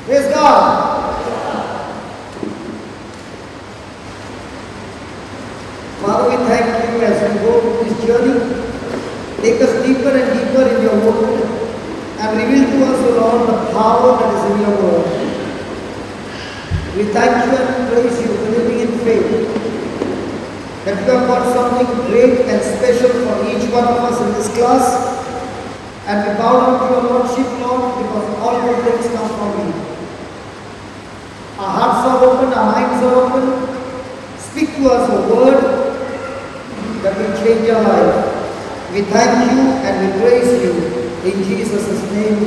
Praise God. Father, we thank you as we go through this journey. Take us deeper and deeper in your word and reveal to us, O Lord, the power that is in your word. We thank you and praise you for living in faith, that you have got something great and special for each one of us in this class. And we bow down to your Lordship, Lord, because all good things come from you. Our hearts are open, our minds are open. Speak to us a word that will change our life. We thank you and we praise you in Jesus' name.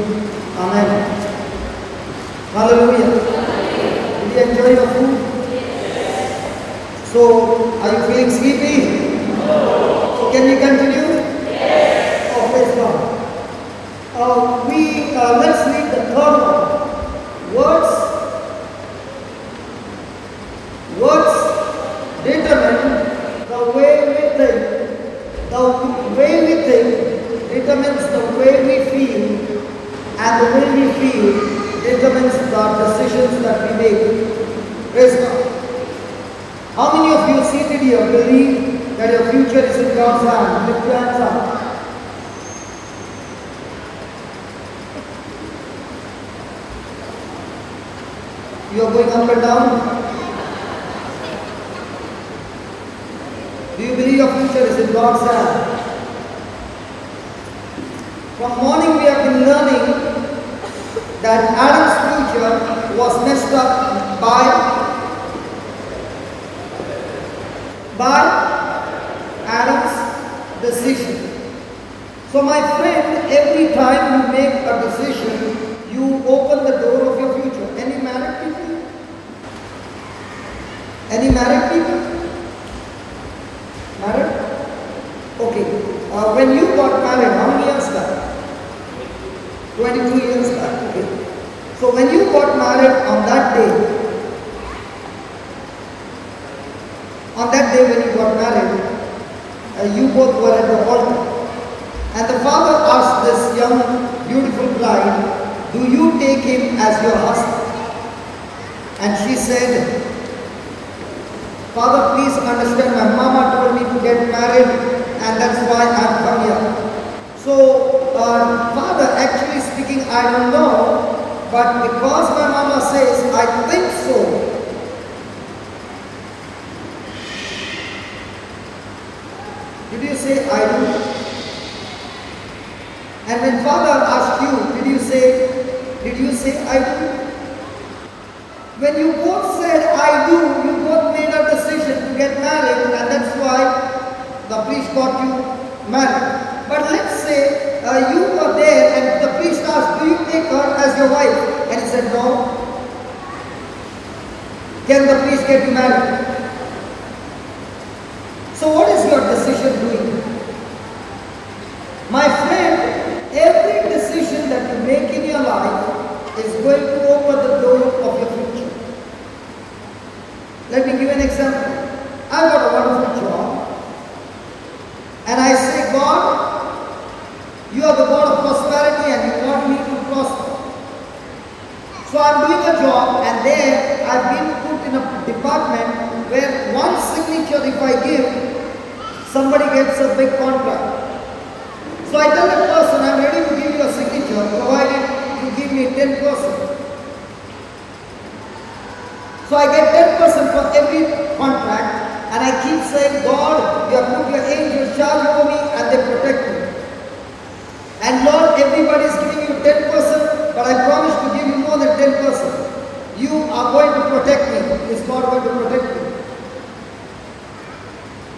Amen. Hallelujah. Did you enjoy your food? Yes. So, are you feeling sleepy? No. So can we continue? Yes. Oh, praise God. Let's read the third one. Words determine the way we think. The way we think determines the way we feel, and the way we feel determines the decisions that we make. Praise God. How many of you seated here believe that your future is in God's hand? Lift your hands up. You are going up and down? Do you believe your future is in God's hand? From morning we have been learning that Adam's future was messed up by Adam's decision. So my friend, every time you make a decision, you open the door of your future. Any married people? Any married people? Married? Okay. When you got married, how many years back? 22 years back. Okay. So when you got married on that day when you got married, you both were at the altar. And the father asked this young, beautiful bride, do you take him as your husband? And she said, Father, please understand, my mama told me to get married and that's why I've come here. So, Father, actually speaking, I don't know, but because my mama says, I think so. Did you say, I do? And when Father asked you, did you say, I do? When you both said, I do, you both made a decision to get married, and that's why the priest got you married. But let's say you were there and the priest asked, do you take her as your wife? And he said, no. Can the priest get you married? So what is your decision doing? My friend, every decision that you make in your life is going to open the door of your future. Let me give an example. I've got a wonderful job and I say, God, you are the God of prosperity and you want me to prosper. So I'm doing a job and there I've been put in a department where one signature if I give, somebody gets a big contract. So I tell the person, I'm ready to give you a signature provided you give me 10%. So I get 10% for every contract and I keep saying, God, you have put your angels charge over me and they protect me. And Lord, everybody is giving you 10%, but I promise to give you more than 10%. You are going to protect me. Is God going to protect me?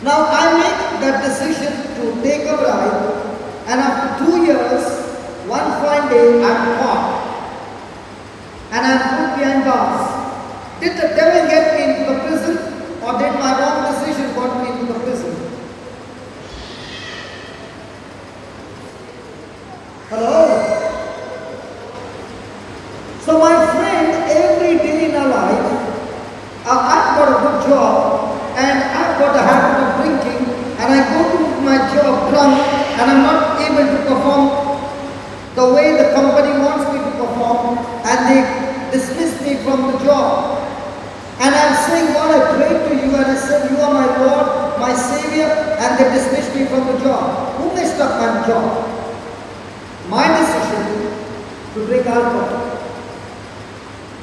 Now I make that decision to take a bride, and after 2 years, one fine day I'm caught and I'm put behind bars. Did the devil get me into the prison, or did my wrong decision got me into the prison? Hello? So my friend, every day in our life, I've got a good job and I've got a habit of drinking and I go to my job drunk and I'm not able to perform the way the company wants me to perform and they dismiss job. And I'm saying, God, I prayed to you and I said, you are my Lord, my Savior, and they dismissed me from the job. Who messed up my job? My decision to drink alcohol.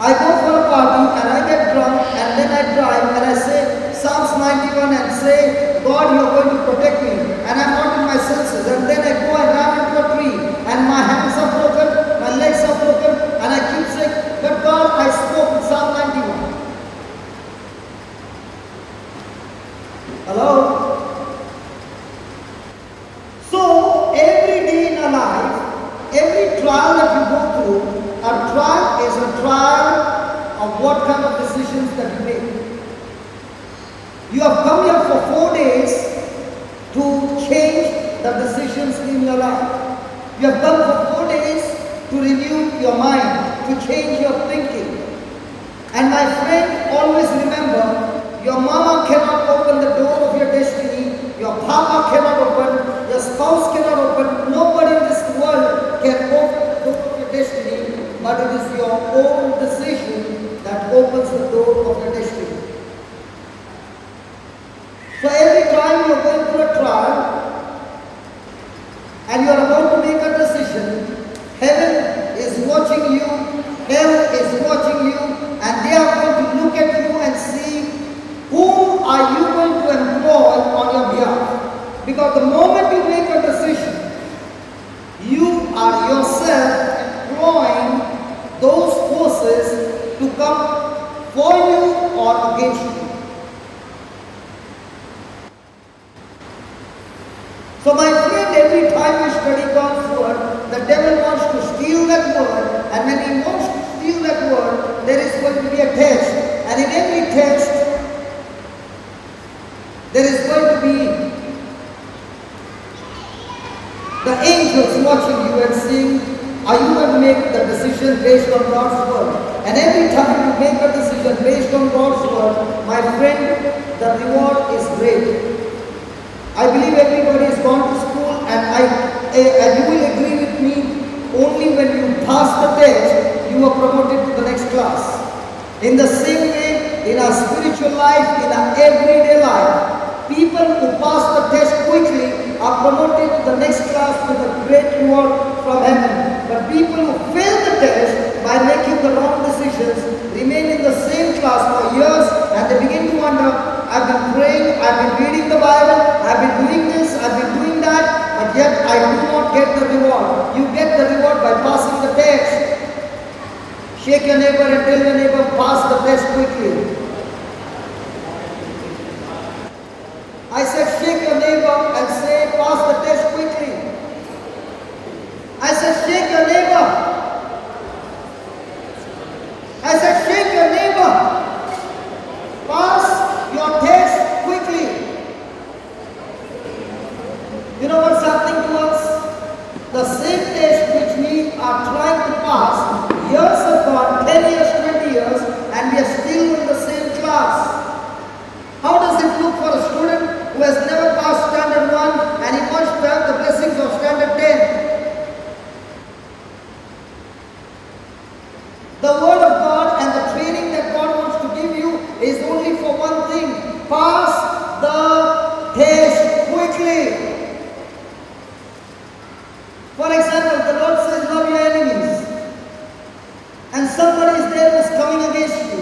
I go for a party and I get drunk and then I drive and I say Psalms 91 and say, God, you are going to protect me. And I'm not in my senses. And then I go and run into a tree and my hands are broken, my legs are broken, and I keep saying, but God, I spoke in Psalm 91. Hello? So, every day in our life, every trial that you go through, a trial is a trial of what kind of decisions that you make. You have come here for 4 days to change the decisions in your life. You have come for 4 days to renew your mind, to change your thinking. And my friend, always remember, your mama cannot open the door of your destiny, your papa cannot open, your spouse cannot open, nobody in this world can open the door of your destiny, but it is your own decision that opens the door of your destiny. So every time you are going through a trial and you are about to make a decision, heaven is watching you, hell is watching you, and they are going to look at you and see whom are you going to employ on your behalf. Because the moment you make a decision, you are yourself employing those forces to come for you or against you. So my friend, every time you study God's word, the devil wants to steal that word, and when he wants to steal that word, there is going to be a test. And in every test, there is going to be the angels watching you and seeing, are you going to make the decision based on God's word? And every time you make a decision based on God's word, my friend, the reward is great. I believe everybody has gone to school, and you will agree with me, only when you pass the test, you are promoted to the next class. In the same way, in our spiritual life, in our everyday life, people who pass the test quickly are promoted to the next class with a great reward from heaven. But people who fail the test by making the wrong decisions remain in the same class for years, and they begin to wonder, I've been praying, I've been reading the Bible, I've been doing this, I've been doing that, but yet I do not get the reward. You get the reward by passing the test. Shake your neighbor and tell your neighbor, pass the test quickly. I said, shake your neighbor and say, pass the test quickly. I said, shake your neighbor. I said, shake your neighbor. Pass your test quickly. You know what's happening to us? The same test which we are trying to pass, years have gone, 10 years, 20 years, and we are still in the same class. How does it look for a student who has never passed standard 1 and he wants to have the blessings of standard 10? The word of God and the training that God wants to give you is only for one thing: pass the test quickly. For example, the Lord says, love your enemies. And somebody is there who is coming against you.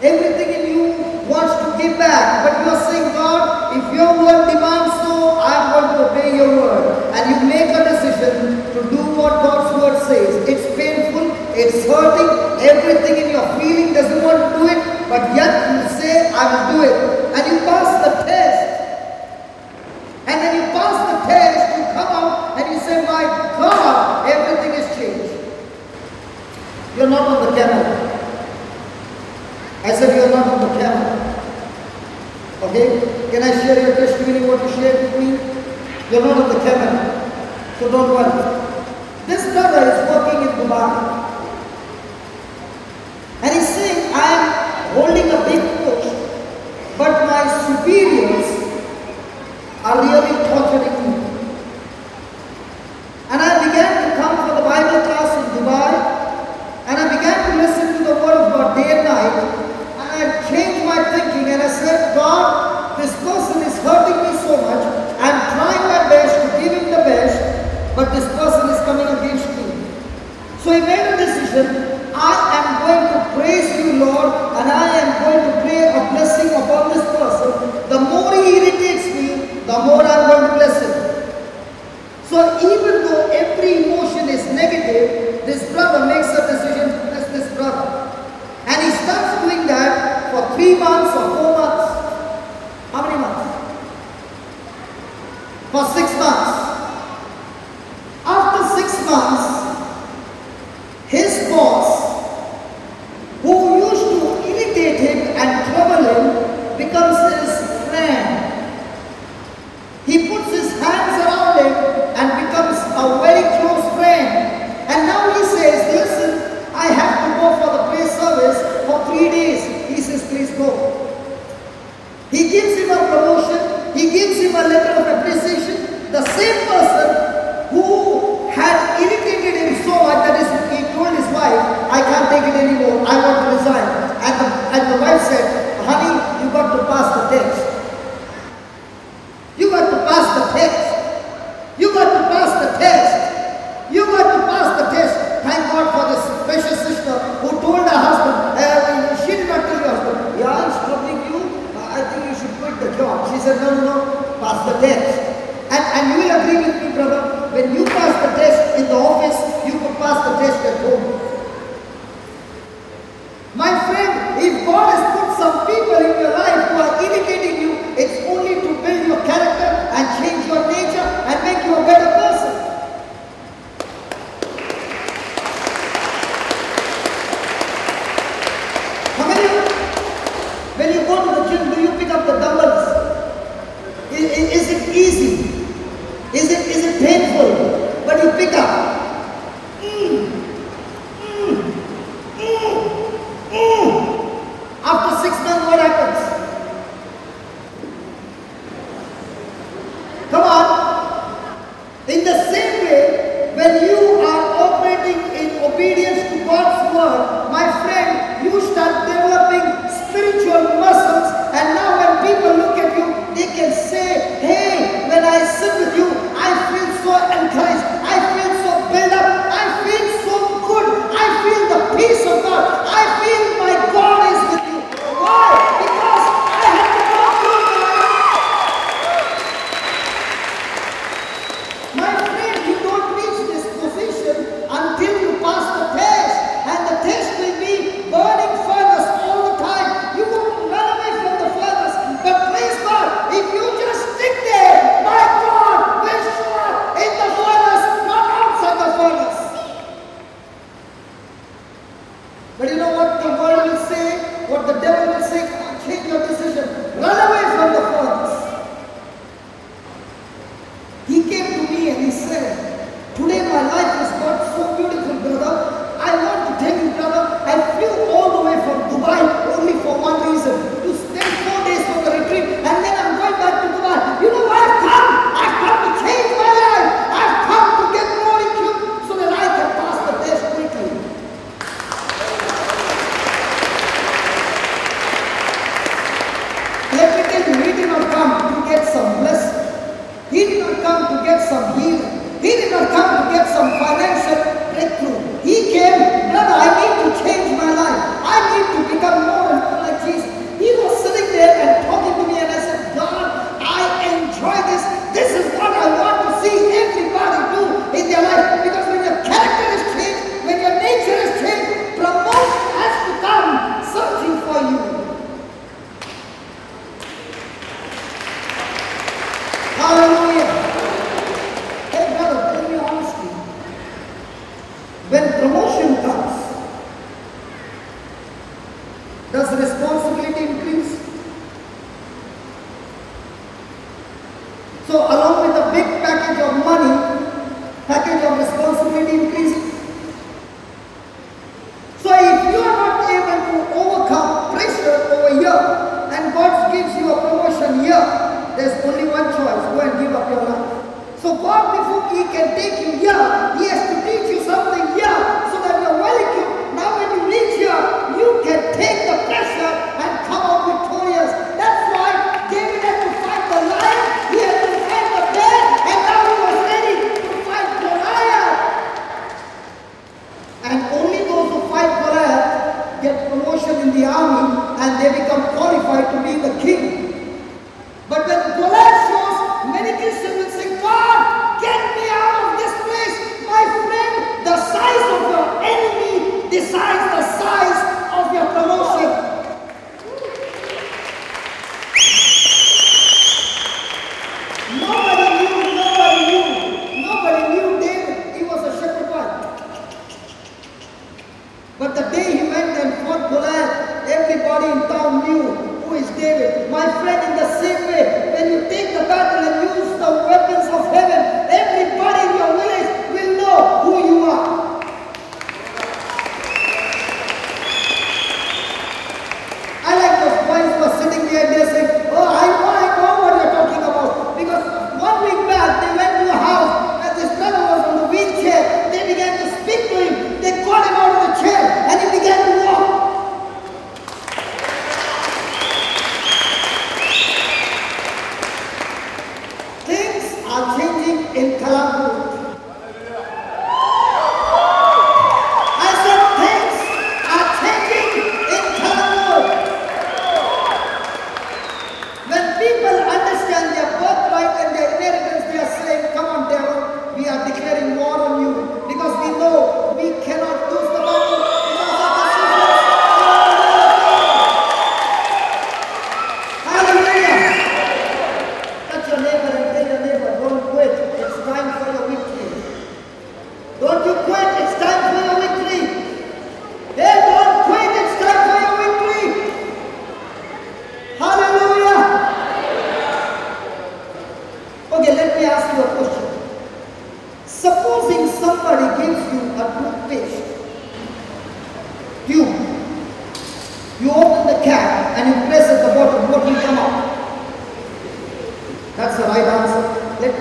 Everything in you wants to give back, but you are saying, God, if your word demands so, I am going to obey your word. And you make a decision to do what God's word says. It's painful, it's hurting, everything in your feeling doesn't want to do it, but yet you say, I will do it. And you pass the test. And when you pass the test, you come out and you say, my God, everything is changed. You're not on the camel. I said, you're not on the camel. Okay? Can I share your testimony, what you shared with me? You're not on the camel. So don't worry. This brother is working in Dubai. And he's saying, I am holding a big post, but my superiors are really torturing me. And I began to come for the Bible class in Dubai, and I began to listen to the word of God day and night. He gives him a promotion. He gives him a letter of appreciation. The same person who had irritated him so much that he told his wife, I can't take it anymore, I want to resign. And the wife said, honey, you got to pass the test. You got to pass the test. You got to pass the test. You got to pass the test. Thank God for this precious sister who told her husband, she did not tell her husband, yeah, it's troubling you. I think you should quit the job. She said, no, pass the test. And you will agree with me, brother, when you pass the test in the office, you could pass the test at home. My friend, if God has put some people in your life who are irritating you, it's only to build your character and change your nature and make you a better person. How many of you, when you go to the gym, do you pick up the dumbbells? Is it easy? Is it painful? But you pick up. After 6 months, what happens? Come on. In the same way, when you are operating in obedience to God's word, my friend, you start developing spiritual muscles, and now when people look at you, they can say, hey, when I sit with you, I feel so encouraged, I feel so built up, I feel so good, I feel the peace of God, I feel my God is with you. Why? Because I have to go through my friend, you don't reach this position until you pass the test, and the test will be burning furnace all the time. You won't run away from the furnace, but praise God, if you just stick there, my God will show up in the furnace, not outside the furnace. But you know what the world will say, what the devil will say? Change your decision. Run away from the furnace. He came to me and he said, today my life has got so beautiful, brother. I want to tell you, brother, I flew all the way from Dubai only for one reason, to spend 4 days for the retreat, and then I'm going back to Dubai. You know why I've come? I've come to change my life. I've come to get more equipped so that I can pass the test quickly. Let me tell you, he did not come to get some blessing. He did not come to get some healing. He did not come to get some financial breakthrough. He came, brother, I need to change my life. I need to become more and more like Jesus. He was sitting there and talking to me, and I said, God, I enjoy this. This is what I want to see everybody do in their life. Because when your character is changed, when your nature is changed, promotion has to come searching for you. Hallelujah. Hey brother, tell me honestly, when promotion comes, does responsibility increase? So along with a big package of money, package of responsibility increases. So if you are not able to overcome pressure over here, and God gives you a promotion here, there's only one choice, go and give up your life. So God, before He can take you here, He has to teach you something here, so that you're well equipped. Now when you reach here, you can take the pressure and come out victorious. That's why David had to fight the lion, he had to fight the bear, and now he was ready to fight Goliath. And only those who fight Goliath get promotion in the army, and they become qualified to be the king. But when Goliath shows, many Christians will say, God, get me out of this place. My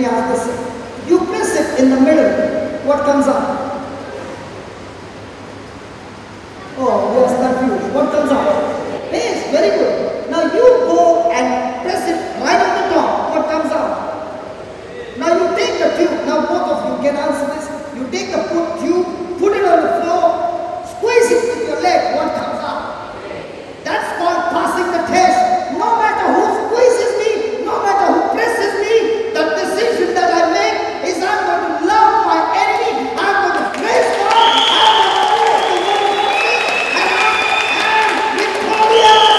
me ask this. You press it in the middle. What comes up? Oh, we are confused. What comes out? Base. Very good. Now you go and press it right on the top. What comes out? Now you take the tube. Now both of you can answer this. You take the tube, put it on the floor, squeeze it with your leg. What comes out? That's called passing the test. No matter who squeezes me, no matter who presses me, the decision that I make is I'm going to love my enemy. I'm going to praise God. I'm going to praise the word of God. And I am victorious.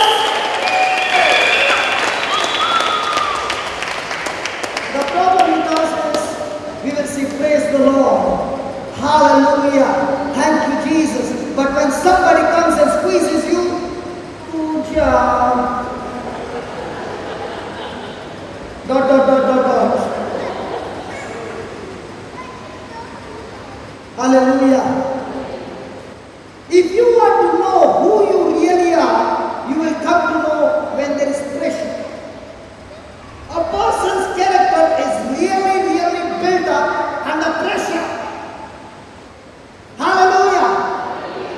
The problem with us is we will say, praise the Lord. Hallelujah. Thank you, Jesus. But when somebody comes and squeezes you, good job. Dot, dot, dot, dot, dot. Hallelujah. If you want to know who you really are, you will come to know when there is pressure. A person's character is really, really built up under pressure. Hallelujah.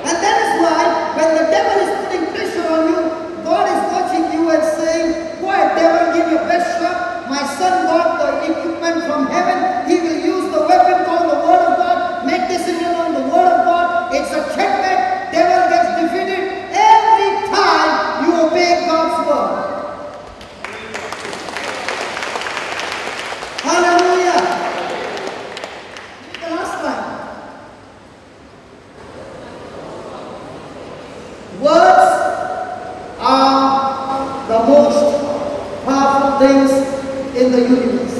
And that is why when the devil is putting pressure on you, God is watching you and saying, go ahead, devil, give your best shot. My son got the equipment from heaven. He will use the weapon called the word of God. Make decision on the word of God. It's a checkmate. Devil gets defeated every time you obey God's word. Hallelujah. The last line. Words are the most powerful things in the universe.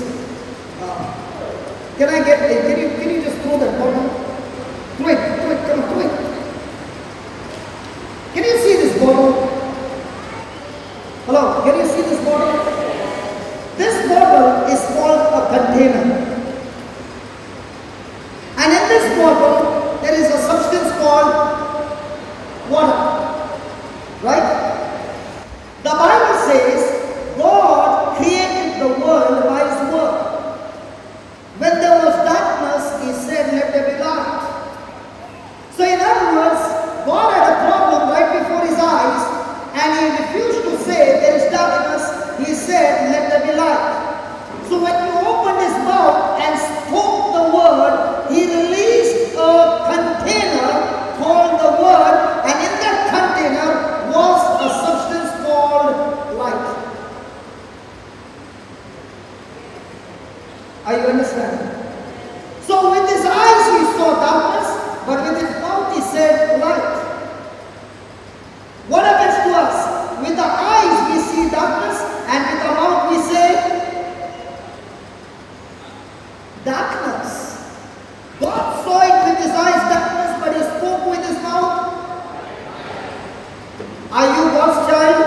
Can you just throw that bottle? Throw it, come on, throw it. Can you see this bottle? Hello, can you see this bottle? This bottle is called a container. And in this bottle, there is a substance called water. Right? The Bible says God created the world by His word. When there was darkness, He said, let there be light. So in other words, God had a problem right before His eyes, and He refused to say there is darkness. He said, let there be light. So when He opened His mouth and spoke the word, He released a container called the word, and in that container was a substance called light. Are you understanding? So with his eyes he saw darkness, but with his mouth he said light. What happens to us? With the eyes we see darkness, and with the mouth we say darkness. God saw it with his eyes darkness, but He spoke with His mouth. Are you God's child?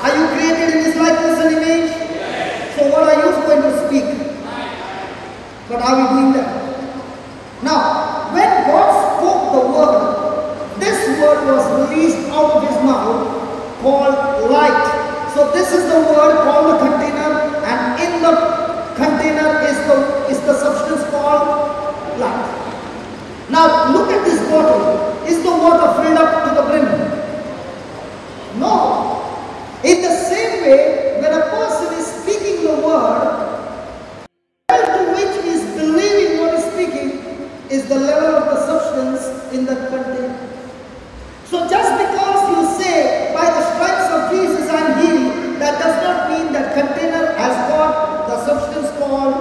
Are you created in His likeness and image? So what are you going to speak? But are we doing that? Now, when God spoke the word, this word was released out of His mouth called light. So this is the word called the container, and in the container is the substance called light. Now look at this bottle. Is the water filled up to the brim? No. In the same way, when a person is speaking the word, the level to which he is believing what he is speaking is the level of the substance in the container. So just because you say, by the stripes of Jesus I am healed, that does not mean that container has got the substance called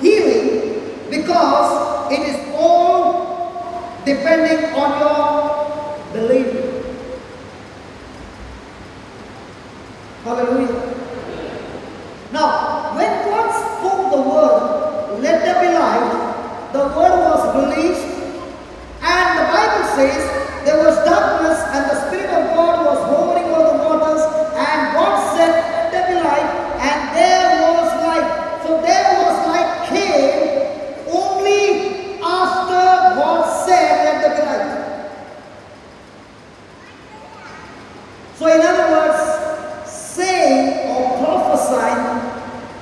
healing, because it is all depending on your belief. Hallelujah. Now, when God spoke the word, let there be light, the word was released, and the Bible says there was darkness and the Spirit of God was hovering over the waters, and God said, let there be light, and there was light. So there was light came only after God said, let there be light. So in other words, saying or prophesying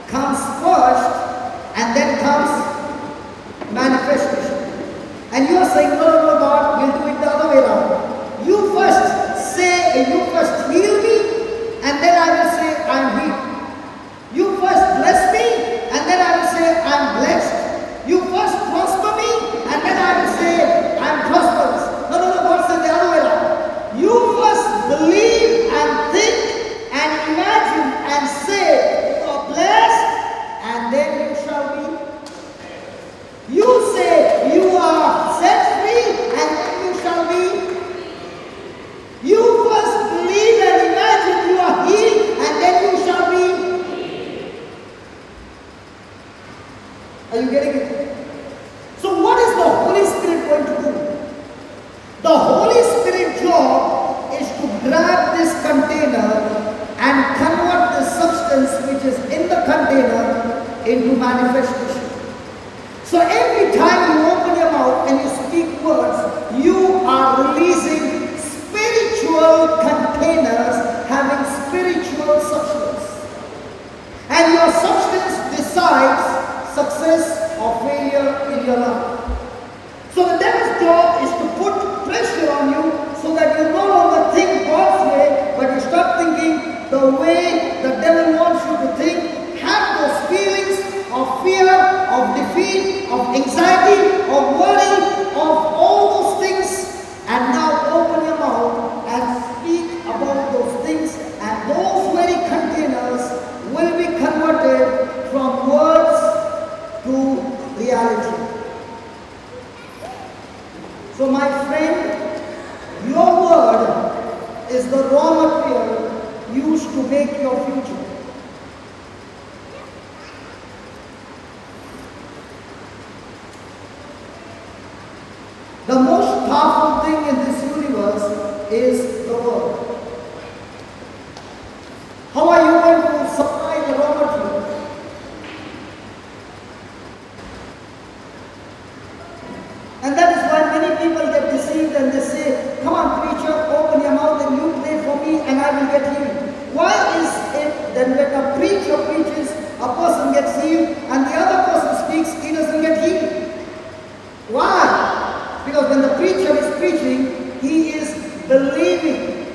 comes first, into manifestation. So every time you open your mouth and you speak words, you are releasing spiritual containers having spiritual substance. And your substance decides success or failure in your life. So the devil's job is to put pressure on you so that you no longer think God's way, but you start thinking the way the devil wants you to think. Have those feelings of fear, of defeat, of anxiety, of worry, of all those things, and now open your mouth and speak about those things, and those very containers will be converted from words to reality. So my friend, your word is the raw material used to make your future. The most powerful thing in this universe is the word. How are you going to supply the raw material? And that is why many people get deceived and they say, come on preacher, open your mouth and you pray for me and I will get healed. Why is it that when a preacher preaches, a person gets healed and the other person speaks, he doesn't get healed? Why? Because when the preacher is preaching, he is believing.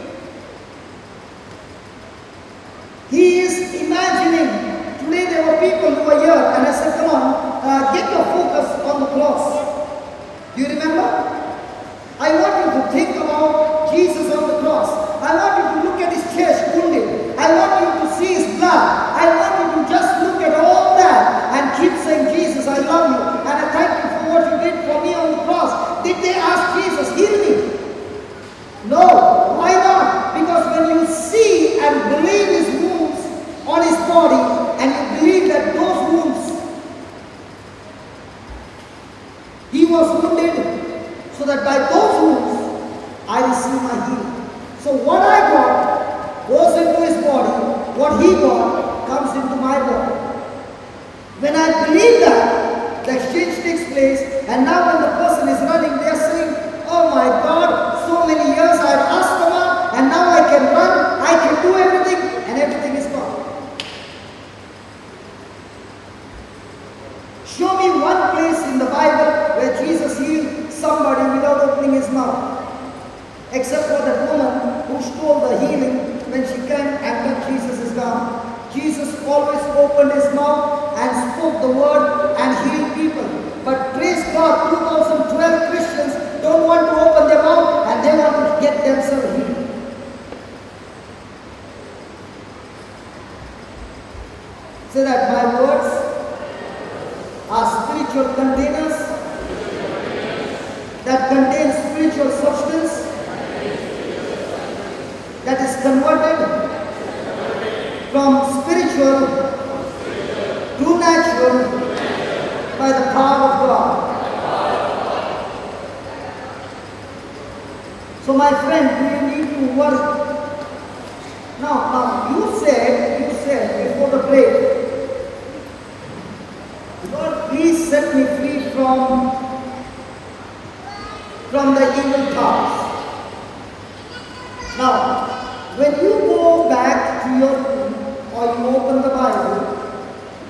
He is imagining. Today there were people who were here and I said, come on, get your focus on the cross. Do you remember? I want you to think about Jesus on the cross. I want you to look at his chest wounded. I want you to see his blood. I want you to just look at all that and keep saying, Jesus, I love you. And I thank you for what you did for me on the cross. Did they ask Jesus, heal me? No. Why not? Because when you see and believe his wounds on his body and you believe that those wounds, he was wounded so that by those wounds I receive my healing. So what I got goes into his body, what he got comes into my body. When I believe that, the exchange takes place, and now when the person is running, they are saying, oh my God, so many years I had asthma and now I can run, I can do everything, and everything is gone. Show me one place in the Bible where Jesus healed somebody without opening his mouth. Except for that woman who stole the healing when she came and touched Jesus' garment. Jesus always opened his mouth and spoke the word and healed people. But praise God, 2012 Christians don't want to open their mouth and they want to get themselves healed. Say that my words are spiritual containers that contain spiritual substance that is converted from spiritual to natural by the power of God. So my friend, do you need to worry? Now you said before the break, Lord, please set me free from the evil thoughts. Now, when you go back to your room or you open the Bible,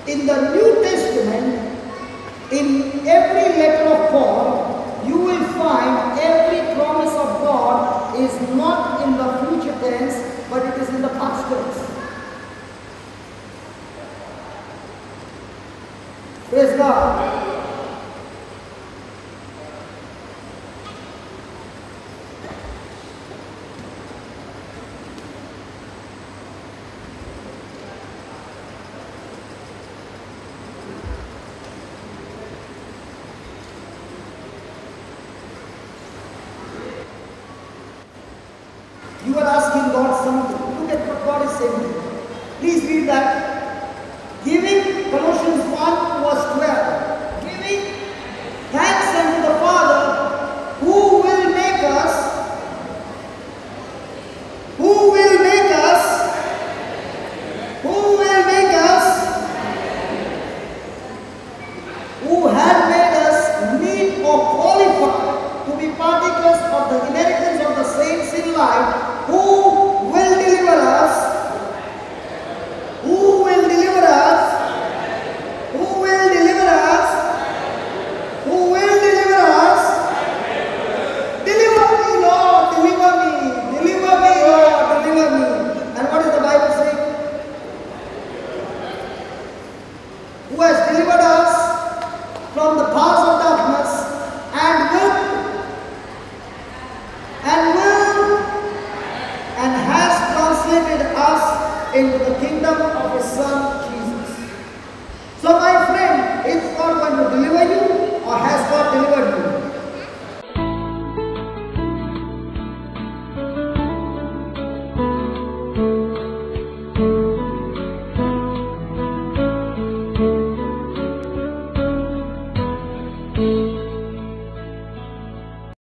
in the New Testament, in every letter of Paul, you will find every promise of God is not in the future tense, but it is in the past tense. Praise God. You are asking God something. Look at what God is saying. Please read that. Giving, Colossians 1 verse 12. Giving thanks unto the Father who will make us into the kingdom of His Son,